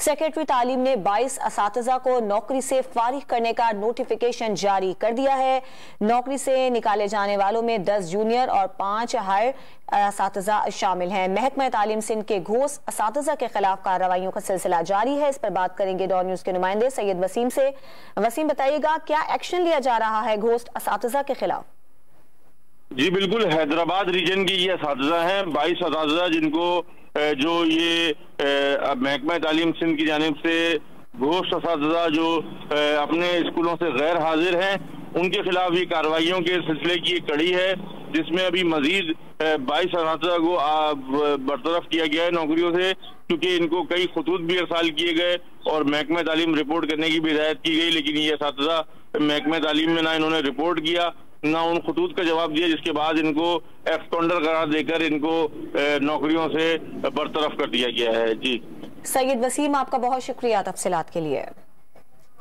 Secretary تعلیم نے 22 اساتذہ کو نوکری سے فارغ کرنے کا نوٹیفیکیشن جاری کر دیا ہے۔ نوکری سے نکالے جانے والوں میں 10 جونیئر اور 5 ہائر اساتذہ شامل ہیں۔ محکمہ تعلیم سندھ کے گھوس اساتذہ کے خلاف کارروائیوں کا سلسلہ جاری ہے۔ اس پر بات کریں گے ڈان نیوز کے نمائندے سید وسیم سے۔ وسیم، بتائیے گا کیا ایکشن لیا جا رہا ہے گھوس اساتذہ کے خلاف؟ جی بالکل، حیدرآباد ریجن کی یہ اساتذہ ہیں، 22 اساتذہ جن کو جو یہ محکمہ تعلیم سندھ کی جانب سے گھوس اساتذہ جو اپنے اسکولوں سے غیر حاضر ہیں ان کے خلاف یہ کارروائیوں کے سلسلے کی ایک کڑی ہے، جس میں ابھی مزید 22 اساتذہ کو برطرف کیا گیا ہے نوکریوں سے، کیونکہ ان کو کئی خطوط بھی ارسال کیے گئے اور محکمہ تعلیم رپورٹ کرنے کی بھی ہدایت کی گئی، لیکن یہ اساتذہ محکمہ تعلیم میں نہ انہوں نے رپورٹ کیا نہ ان خطوط کا جواب دیا، جس کے بعد ان کو ایکسپاؤنڈر قرار دے کر ان کو نوکریوں سے برطرف کر دیا گیا ہے۔ جی سید وسیم، آپ کا بہت شکریہ تفصیلات کے لیے۔